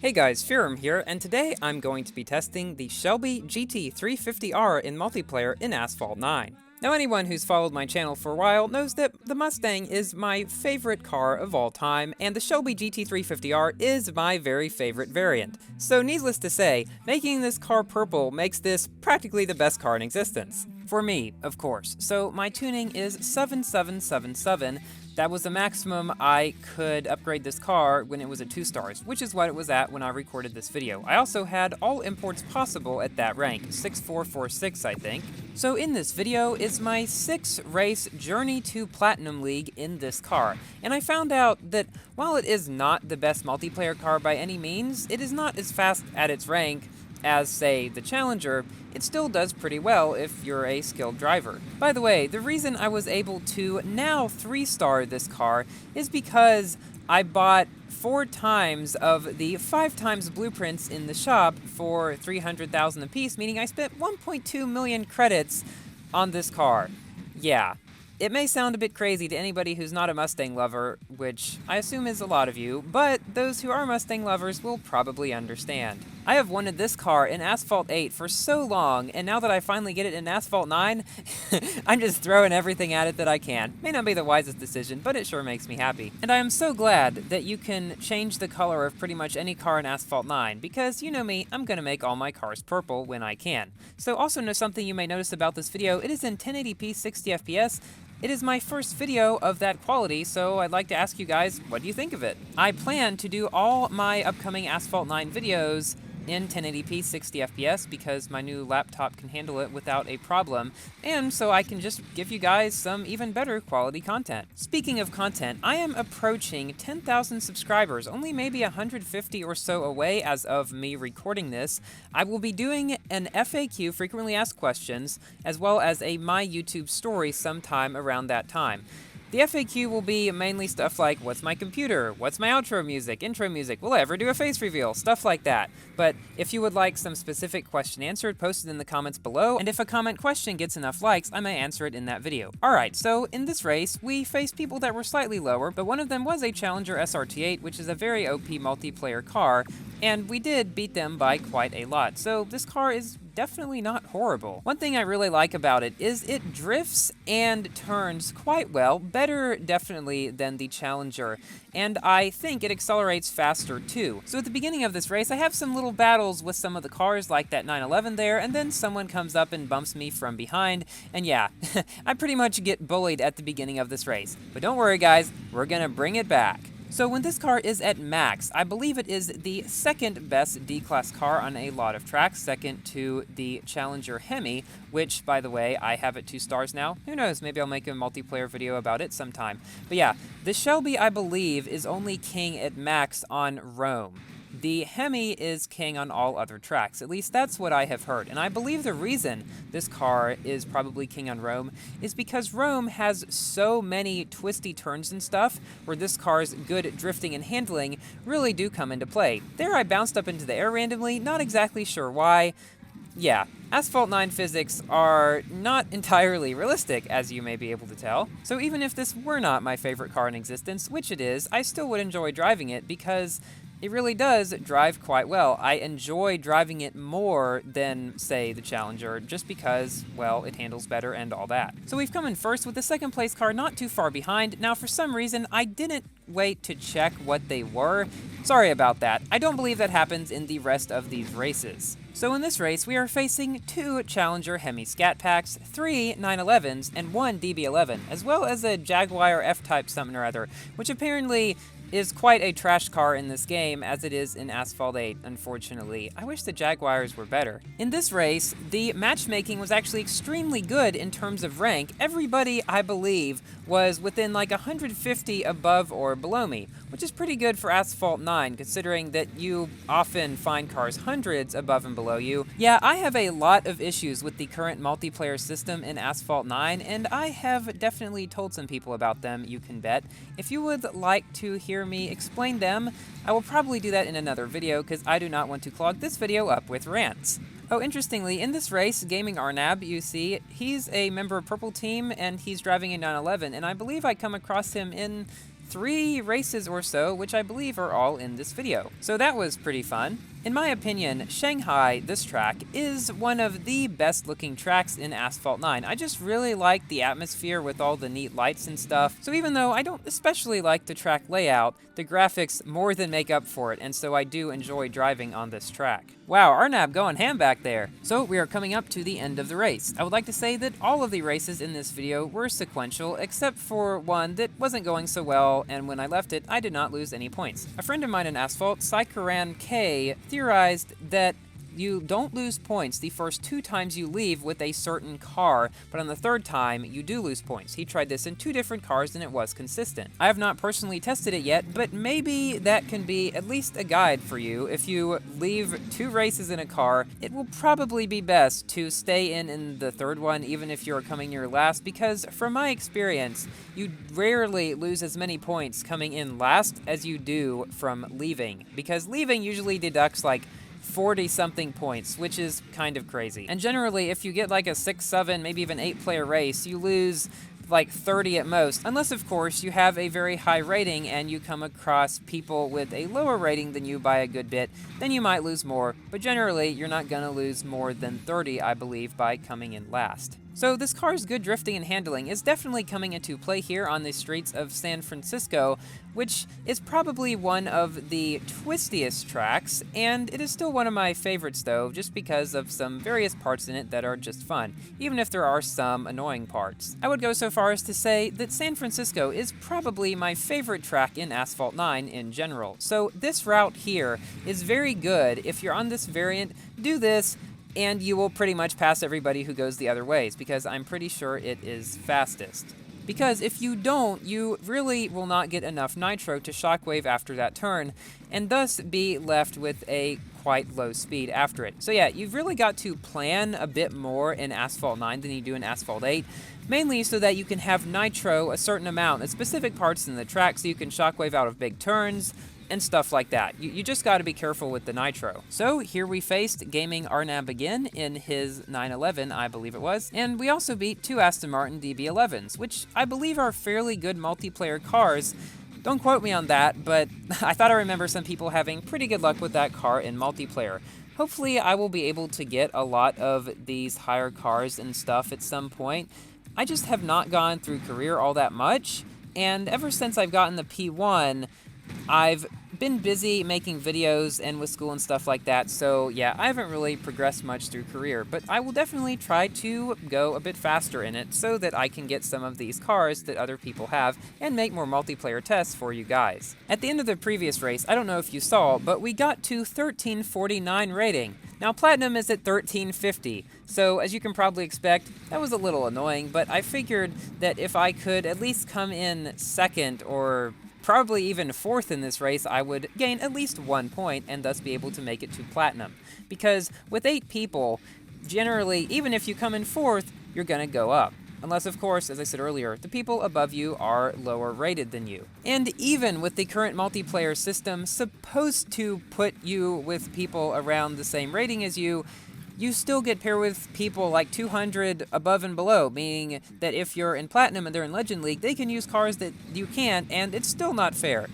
Hey guys, Firum here, and today I'm going to be testing the Shelby GT350R in multiplayer in Asphalt 9. Now anyone who's followed my channel for a while knows that the Mustang is my favorite car of all time, and the Shelby GT350R is my very favorite variant. So needless to say, making this car purple makes this practically the best car in existence. For me, of course. So my tuning is 7777. That was the maximum I could upgrade this car when it was at 2 stars, which is what it was at when I recorded this video. I also had all imports possible at that rank, 6446 I think. So in this video is my 6th race journey to Platinum League in this car, and I found out that while it is not the best multiplayer car by any means, it is not as fast at its rank as, say, the Challenger. It still does pretty well if you're a skilled driver. By the way, the reason I was able to now 3-star this car is because I bought 4 times of the 5 times blueprints in the shop for 300,000 apiece, meaning I spent 1.2 million credits on this car. Yeah. It may sound a bit crazy to anybody who's not a Mustang lover, which I assume is a lot of you, but those who are Mustang lovers will probably understand. I have wanted this car in Asphalt 8 for so long, and now that I finally get it in Asphalt 9, I'm just throwing everything at it that I can. May not be the wisest decision, but it sure makes me happy. And I am so glad that you can change the color of pretty much any car in Asphalt 9, because you know me, I'm gonna make all my cars purple when I can. So also know something you may notice about this video, it is in 1080p 60 FPS. It is my first video of that quality, so I'd like to ask you guys, what do you think of it? I plan to do all my upcoming Asphalt 9 videos in 1080p 60 FPS because my new laptop can handle it without a problem, and so I can just give you guys some even better quality content. Speaking of content, I am approaching 10,000 subscribers, only maybe 150 or so away as of me recording this. I will be doing an FAQ, frequently asked questions, as well as a My YouTube story sometime around that time. The FAQ will be mainly stuff like, what's my computer? What's my outro music? Intro music? Will I ever do a face reveal? Stuff like that. But if you would like some specific question answered, post it in the comments below, and if a comment question gets enough likes, I may answer it in that video. Alright, so in this race, we faced people that were slightly lower, but one of them was a Challenger SRT8, which is a very OP multiplayer car, and we did beat them by quite a lot. So this car is definitely not horrible. One thing I really like about it is it drifts and turns quite well, better definitely than the Challenger, and I think it accelerates faster too. So at the beginning of this race, I have some little battles with some of the cars like that 911 there, and then someone comes up and bumps me from behind, and yeah, I pretty much get bullied at the beginning of this race. But don't worry guys, we're gonna bring it back. So when this car is at max, I believe it is the second best D-Class car on a lot of tracks, second to the Challenger Hemi, which, by the way, I have at 2 stars now. Who knows, maybe I'll make a multiplayer video about it sometime. But yeah, the Shelby, I believe, is only king at max on Rome. The Hemi is king on all other tracks, at least that's what I have heard, and I believe the reason this car is probably king on Rome is because Rome has so many twisty turns and stuff where this car's good drifting and handling really do come into play. There I bounced up into the air randomly, not exactly sure why. Yeah, Asphalt 9 physics are not entirely realistic, as you may be able to tell. So even if this were not my favorite car in existence, which it is, I still would enjoy driving it because it really does drive quite well. I enjoy driving it more than, say, the Challenger, just because, well, it handles better and all that. So we've come in first with the second place car not too far behind. Now, for some reason, I didn't wait to check what they were. Sorry about that. I don't believe that happens in the rest of these races. So in this race, we are facing 2 Challenger Hemi Scat Packs, 3 911s, and 1 DB11, as well as a Jaguar F-Type something or other, which apparently is quite a trash car in this game, as it is in Asphalt 8, unfortunately. I wish the Jaguars were better. In this race, the matchmaking was actually extremely good in terms of rank. Everybody, I believe, was within like 150 above or below me, which is pretty good for Asphalt 9, considering that you often find cars hundreds above and below you. Yeah, I have a lot of issues with the current multiplayer system in Asphalt 9, and I have definitely told some people about them, you can bet. If you would like to hear me explain them, I will probably do that in another video, because I do not want to clog this video up with rants. Oh, interestingly, in this race, Gaming Arnab, you see, he's a member of Purple Team, and he's driving a 911, and I believe I come across him in 3 races or so, which I believe are all in this video. So that was pretty fun. In my opinion, Shanghai, this track, is one of the best looking tracks in Asphalt 9. I just really like the atmosphere with all the neat lights and stuff. So even though I don't especially like the track layout, the graphics more than make up for it, and so I do enjoy driving on this track. Wow, Arnab going ham back there. So we are coming up to the end of the race. I would like to say that all of the races in this video were sequential, except for one that wasn't going so well, and when I left it, I did not lose any points. A friend of mine in Asphalt, Saikaran K, theorized that you don't lose points the first 2 times you leave with a certain car, but on the 3rd time, you do lose points. He tried this in 2 different cars and it was consistent. I have not personally tested it yet, but maybe that can be at least a guide for you. If you leave 2 races in a car, it will probably be best to stay in the 3rd one, even if you're coming near last, because from my experience, you rarely lose as many points coming in last as you do from leaving, because leaving usually deducts like 40-something points, which is kind of crazy. And generally, if you get like a 6, 7, maybe even 8-player race, you lose like 30 at most, unless of course you have a very high rating and you come across people with a lower rating than you by a good bit, then you might lose more, but generally you're not gonna lose more than 30, I believe, by coming in last. So this car's good drifting and handling is definitely coming into play here on the streets of San Francisco, which is probably one of the twistiest tracks, and it is still one of my favorites though, just because of some various parts in it that are just fun, even if there are some annoying parts. I would go so far as to say that San Francisco is probably my favorite track in Asphalt 9 in general. So this route here is very good. If you're on this variant, do this, and you will pretty much pass everybody who goes the other ways, because I'm pretty sure it is fastest. Because if you don't, you really will not get enough nitro to shockwave after that turn, and thus be left with a quite low speed after it. So yeah, you've really got to plan a bit more in Asphalt 9 than you do in Asphalt 8, mainly so that you can have nitro a certain amount at specific parts in the track so you can shockwave out of big turns, and stuff like that. You just got to be careful with the nitro. So here we faced Gaming Arnab again in his 911, I believe it was, and we also beat 2 Aston Martin DB11s, which I believe are fairly good multiplayer cars. Don't quote me on that, but I thought I remember some people having pretty good luck with that car in multiplayer. Hopefully I will be able to get a lot of these higher cars and stuff at some point. I just have not gone through career all that much, and ever since I've gotten the P1, I've been busy making videos and with school and stuff like that, so yeah, I haven't really progressed much through career, but I will definitely try to go a bit faster in it so that I can get some of these cars that other people have and make more multiplayer tests for you guys. At the end of the previous race, I don't know if you saw, but we got to 1349 rating. Now Platinum is at 1350, so as you can probably expect, that was a little annoying, but I figured that if I could at least come in second or probably even 4th in this race, I would gain at least 1 point and thus be able to make it to Platinum. Because with 8 people, generally, even if you come in 4th, you're gonna go up. Unless, of course, as I said earlier, the people above you are lower rated than you. And even with the current multiplayer system supposed to put you with people around the same rating as you, you still get paired with people like 200 above and below, meaning that if you're in Platinum and they're in Legend League, they can use cars that you can't, and it's still not fair.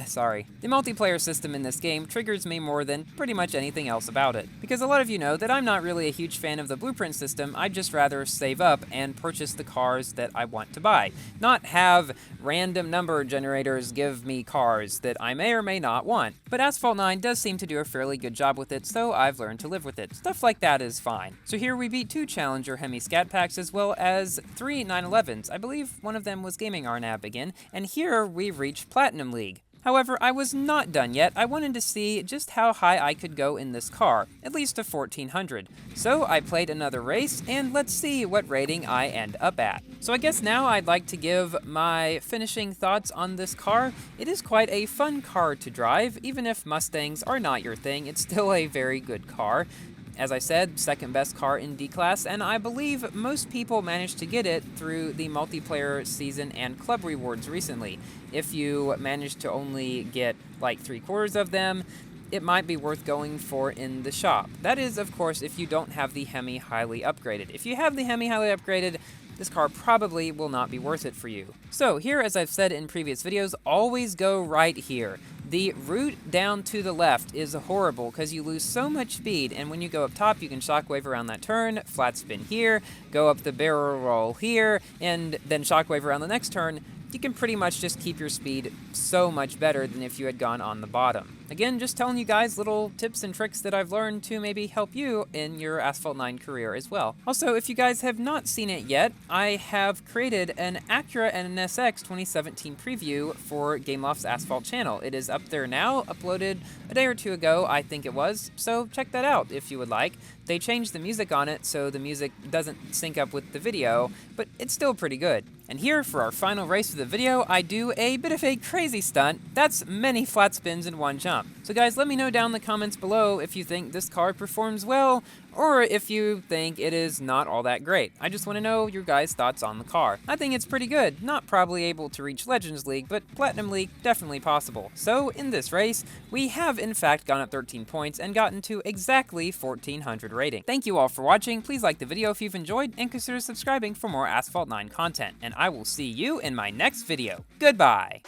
Sorry. The multiplayer system in this game triggers me more than pretty much anything else about it. Because a lot of you know that I'm not really a huge fan of the blueprint system, I'd just rather save up and purchase the cars that I want to buy. Not have random number generators give me cars that I may or may not want. But Asphalt 9 does seem to do a fairly good job with it, so I've learned to live with it. Stuff like that is fine. So here we beat 2 Challenger Hemi Scat Packs as well as 3 911s. I believe one of them was Gaming Arnab again, and here we reached Platinum League. However, I was not done yet. I wanted to see just how high I could go in this car, at least to 1400. So I played another race, and let's see what rating I end up at. So I guess now I'd like to give my finishing thoughts on this car. It is quite a fun car to drive. Even if Mustangs are not your thing, it's still a very good car. As I said, second best car in D-Class, and I believe most people managed to get it through the multiplayer season and club rewards recently. If you managed to only get like 3/4 of them, it might be worth going for in the shop. That is, of course, if you don't have the Hemi highly upgraded. If you have the Hemi highly upgraded, this car probably will not be worth it for you. So here, as I've said in previous videos, always go right here. The route down to the left is horrible because you lose so much speed, and when you go up top, you can shockwave around that turn, flat spin here, go up the barrel roll here, and then shockwave around the next turn. You can pretty much just keep your speed so much better than if you had gone on the bottom. Again, just telling you guys little tips and tricks that I've learned to maybe help you in your Asphalt 9 career as well. Also, if you guys have not seen it yet, I have created an Acura and an SX 2017 preview for Gameloft's Asphalt channel. It is up there now, uploaded a day or two ago, I think it was, so check that out if you would like. They changed the music on it so the music doesn't sync up with the video, but it's still pretty good. And here, for our final race of the video, I do a bit of a crazy stunt. That's many flat spins in one jump. So guys, let me know down in the comments below if you think this car performs well, or if you think it is not all that great. I just want to know your guys' thoughts on the car. I think it's pretty good. Not probably able to reach Legends League, but Platinum League definitely possible. So in this race, we have in fact gone up 13 points and gotten to exactly 1400 rating. Thank you all for watching. Please like the video if you've enjoyed, and consider subscribing for more Asphalt 9 content. And I will see you in my next video. Goodbye!